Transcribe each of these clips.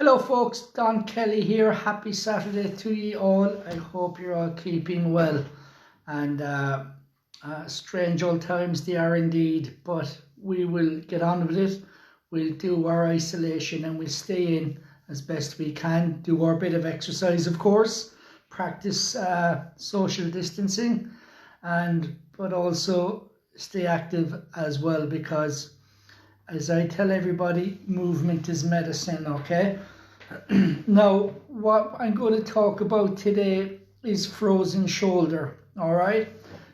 Hello folks, Don Kelly here. Happy Saturday to you all. I hope you're all keeping well. And strange old times they are indeed, but we will get on with it. We'll do our isolation and we'll stay in as best we can. Do our bit of exercise, of course. Practice social distancing, but also stay active as well, because as I tell everybody, movement is medicine, okay? Now, what I'm going to talk about today is frozen shoulder, all right?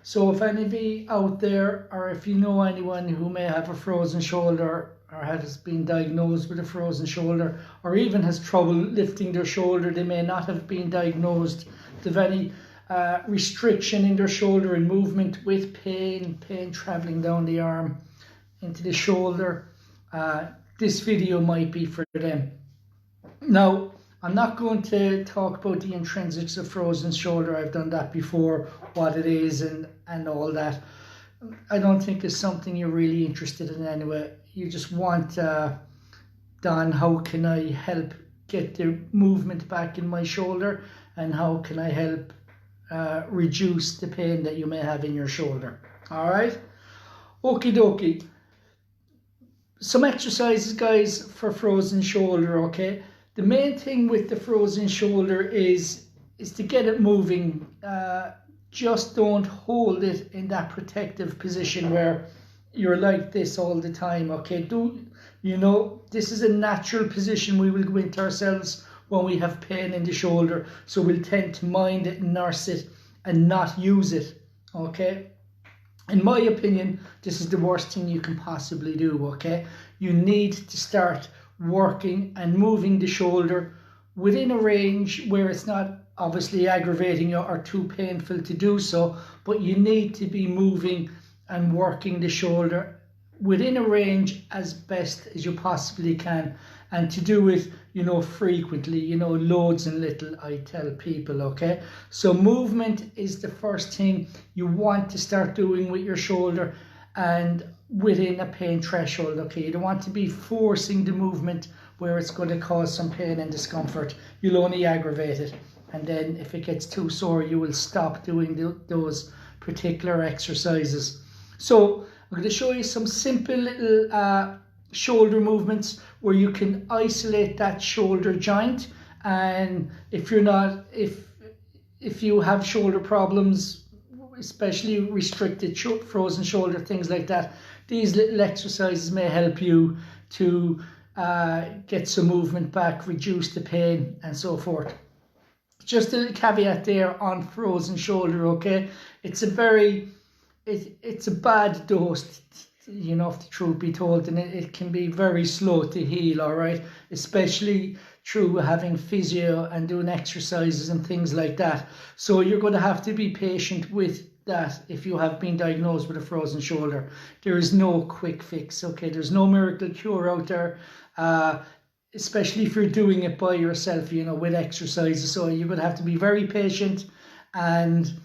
So if any of you out there, or if you know anyone who may have a frozen shoulder or has been diagnosed with a frozen shoulder, or even has trouble lifting their shoulder, they may not have been diagnosed with any restriction in their shoulder and movement with pain traveling down the arm into the shoulder, this video might be for them. Now, I'm not going to talk about the intrinsics of frozen shoulder. I've done that before, what it is and all that. I don't think it's something you're really interested in anyway. You just want, Don, how can I help get the movement back in my shoulder, and how can I help reduce the pain that you may have in your shoulder? All right? Okie dokie. Some exercises, guys, for frozen shoulder, okay? The main thing with the frozen shoulder is to get it moving. Just don't hold it in that protective position where you're like this all the time, okay? This is a natural position we will go into ourselves when we have pain in the shoulder. So we'll tend to mind it, nurse it, and not use it, okay? In my opinion, this is the worst thing you can possibly do, okay? You need to start working and moving the shoulder within a range where it's not obviously aggravating you or too painful to do so, but you need to be moving and working the shoulder within a range as best as you possibly can, and to do it, frequently, loads and little, I tell people, okay? So movement is the first thing you want to start doing with your shoulder, and within a pain threshold, okay? You don't want to be forcing the movement where it's going to cause some pain and discomfort. You'll only aggravate it, and then if it gets too sore, you will stop doing those particular exercises. So I'm going to show you some simple little shoulder movements where you can isolate that shoulder joint. And if you have shoulder problems, especially restricted frozen shoulder, things like that, these little exercises may help you to get some movement back, reduce the pain, and so forth. Just a caveat there on frozen shoulder, okay? It's a bad dose, if the truth be told, and it can be very slow to heal, all right? Especially through having physio and doing exercises and things like that. So you're going to have to be patient with that if you have been diagnosed with a frozen shoulder. There is no quick fix, okay? There's no miracle cure out there, especially if you're doing it by yourself, with exercises. So you're going to have to be very patient and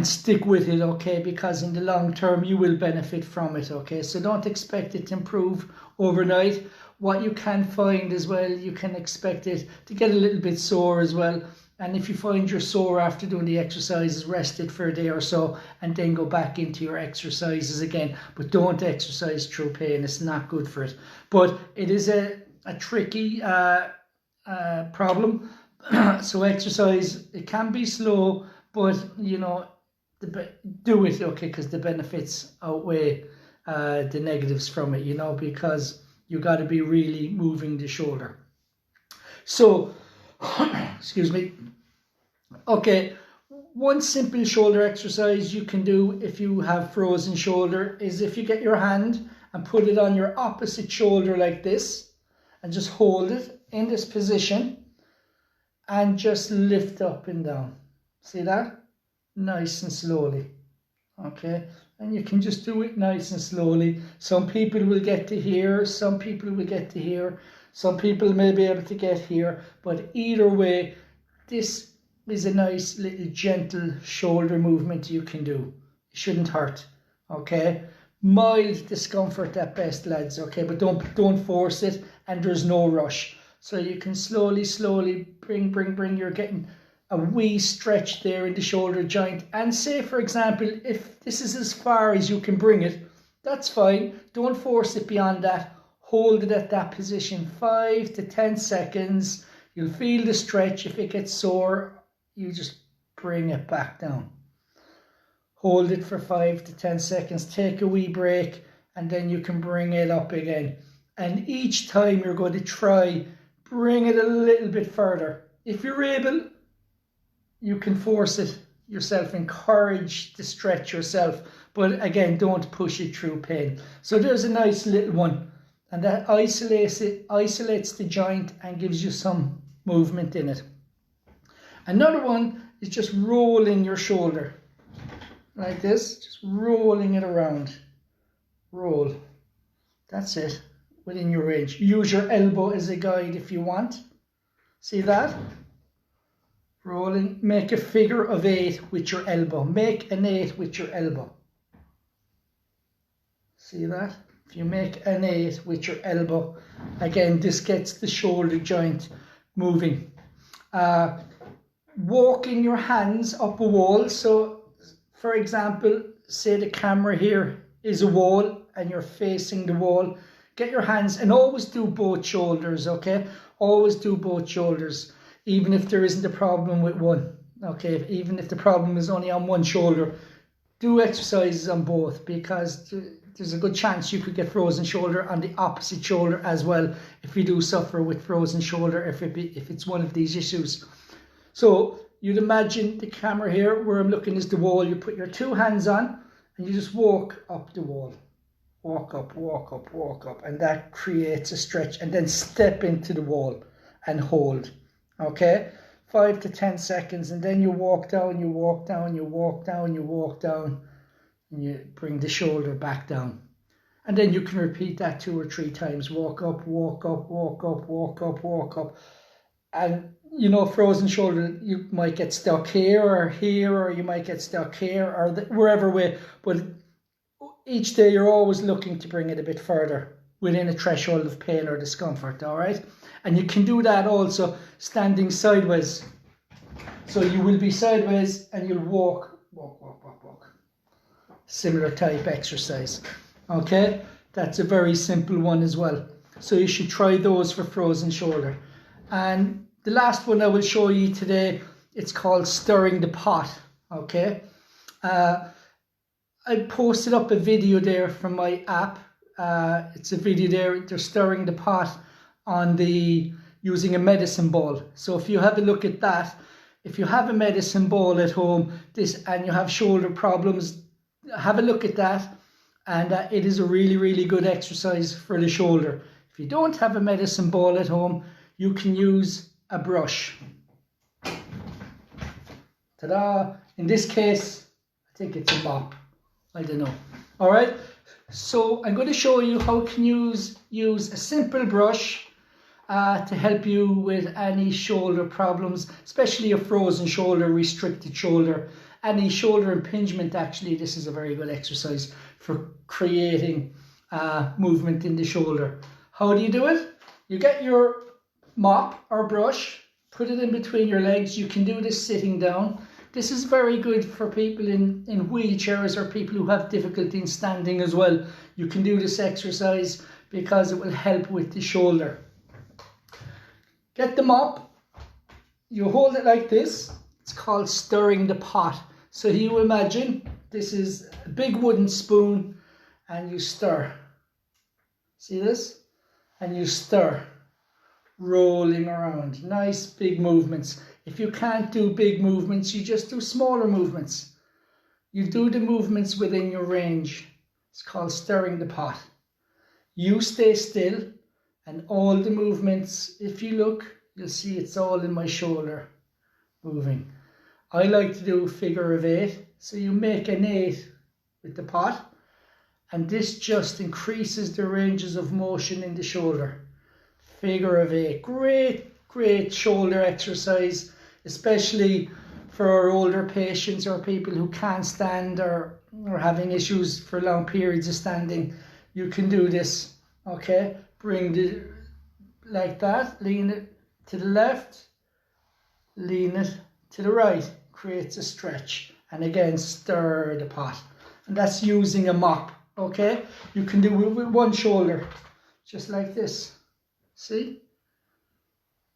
stick with it, okay? Because in the long term you will benefit from it, okay? So don't expect it to improve overnight. What you can find as well, you can expect it to get a little bit sore as well. And if you find you're sore after doing the exercises, rest it for a day or so and then go back into your exercises again. But don't exercise through pain. It's not good for it. But it is a tricky problem. So exercise, it can be slow, but do it, okay? Because the benefits outweigh the negatives from it, because you got to be really moving the shoulder. So excuse me. Okay, one simple shoulder exercise you can do if you have frozen shoulder is if you get your hand and put it on your opposite shoulder like this, and just hold it in this position and just lift up and down. See that? Nice and slowly, okay? And you can just do it nice and slowly. Some people will get to here, some people will get to here, some people may be able to get here, but either way, this is a nice little gentle shoulder movement you can do. It shouldn't hurt, okay? Mild discomfort at best, lads, okay? But don't force it, and there's no rush. So you can slowly bring. You're getting a wee stretch there in the shoulder joint. And say, for example, if this is as far as you can bring it, that's fine. Don't force it beyond that. Hold it at that position 5 to 10 seconds. You'll feel the stretch. If it gets sore, you just bring it back down. Hold it for 5 to 10 seconds. Take a wee break, and then you can bring it up again. And each time you're going to try, bring it a little bit further. If you're able, you can force it yourself. Encourage the stretch yourself. But again, don't push it through pain. So there's a nice little one. And that isolates the joint and gives you some movement in it. Another one is just rolling your shoulder. Like this. Just rolling it around. Roll. That's it. Within your range. Use your elbow as a guide if you want. See that? Rolling. Make a figure of 8 with your elbow. Make an 8 with your elbow. See that? If you make an 8 with your elbow, again, this gets the shoulder joint moving. Walking your hands up a wall. So, for example, say the camera here is a wall and you're facing the wall. Get your hands and always do both shoulders, okay? Always do both shoulders, even if there isn't a problem with one, okay? Even if the problem is only on one shoulder, do exercises on both, because there's a good chance you could get frozen shoulder on the opposite shoulder as well if you do suffer with frozen shoulder, if it's one of these issues. So you'd imagine the camera here, where I'm looking is the wall. You put your 2 hands on and you just walk up the wall. Walk up, walk up, walk up, and that creates a stretch, and then step into the wall and hold, okay? 5 to 10 seconds, and then you walk down, you walk down, you walk down, you walk down, and you bring the shoulder back down. And then you can repeat that 2 or 3 times. Walk up, walk up, walk up, walk up, walk up. And, you know, frozen shoulder, you might get stuck here, or you might get stuck here, or wherever way, but each day you're always looking to bring it a bit further within a threshold of pain or discomfort, all right? And you can do that also standing sideways. So you will be sideways and you'll walk, walk, walk, walk, walk. Similar type exercise, okay? That's a very simple one as well. So you should try those for frozen shoulder. And the last one I will show you today, it's called stirring the pot, okay? I posted up a video there from my app. It's a video there, they're stirring the pot on using a medicine ball. So if you have a look at that, if you have a medicine ball at home and you have shoulder problems, have a look at that. And it is a really good exercise for the shoulder. If you don't have a medicine ball at home, you can use a brush. Ta-da! In this case, I think it's a mop. I don't know. All right. So I'm going to show you how you can use a simple brush to help you with any shoulder problems, especially a frozen shoulder, restricted shoulder, any shoulder impingement. Actually, this is a very good exercise for creating movement in the shoulder. How do you do it? You get your mop or brush, put it in between your legs. You can do this sitting down. This is very good for people in wheelchairs or people who have difficulty in standing as well. You can do this exercise because it will help with the shoulder. Get the mop, you hold it like this. It's called stirring the pot. So you imagine this is a big wooden spoon and you stir. See this? And you stir, rolling around. Nice big movements. If you can't do big movements, you just do smaller movements. You do the movements within your range. It's called stirring the pot. You stay still, and all the movements, if you look, you'll see it's all in my shoulder moving. I like to do a figure of 8. So you make an 8 with the pot, and this just increases the ranges of motion in the shoulder. Figure of 8. Great shoulder exercise, especially for our older patients or people who can't stand or having issues for long periods of standing. You can do this, okay? like that, lean it to the left, lean it to the right, creates a stretch, and again stir the pot. And that's using a mop, okay? You can do it with one shoulder, just like this, see?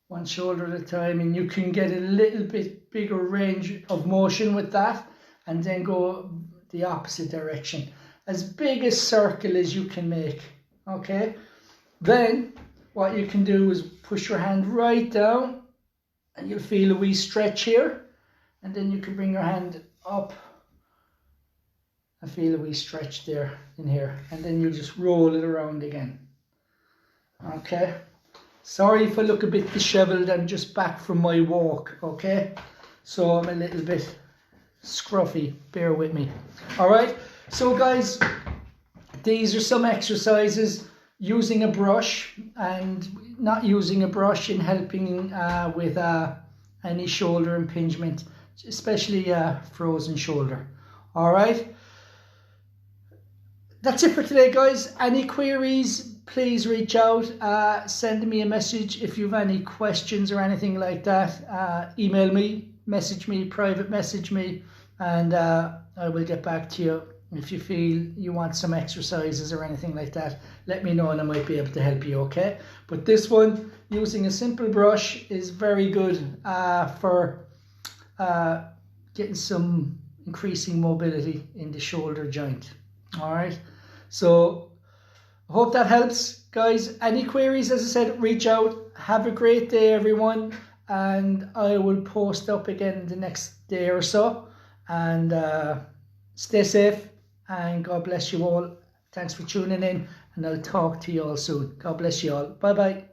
One shoulder at a time, and you can get a little bit bigger range of motion with that, and then go the opposite direction. As big a circle as you can make, okay? Then what you can do is push your hand right down, and you'll feel a wee stretch here, and then you can bring your hand up and feel a wee stretch there in here, and then you just roll it around again. Okay, sorry if I look a bit disheveled, I'm just back from my walk, okay? So I'm a little bit scruffy, bear with me. All right, so guys, these are some exercises using a brush and not using a brush in helping with any shoulder impingement, especially frozen shoulder. All right, that's it for today, guys. Any queries, please reach out, send me a message if you have any questions or anything like that. Email me, message me, private message me, and I will get back to you. If you feel you want some exercises or anything like that, let me know and I might be able to help you, okay? But this one, using a simple brush, is very good for getting some increasing mobility in the shoulder joint. All right, so I hope that helps, guys. Any queries, as I said, reach out. Have a great day, everyone, and I will post up again the next day or so. And stay safe, and God bless you all. Thanks for tuning in, and I'll talk to you all soon. God bless you all. Bye bye.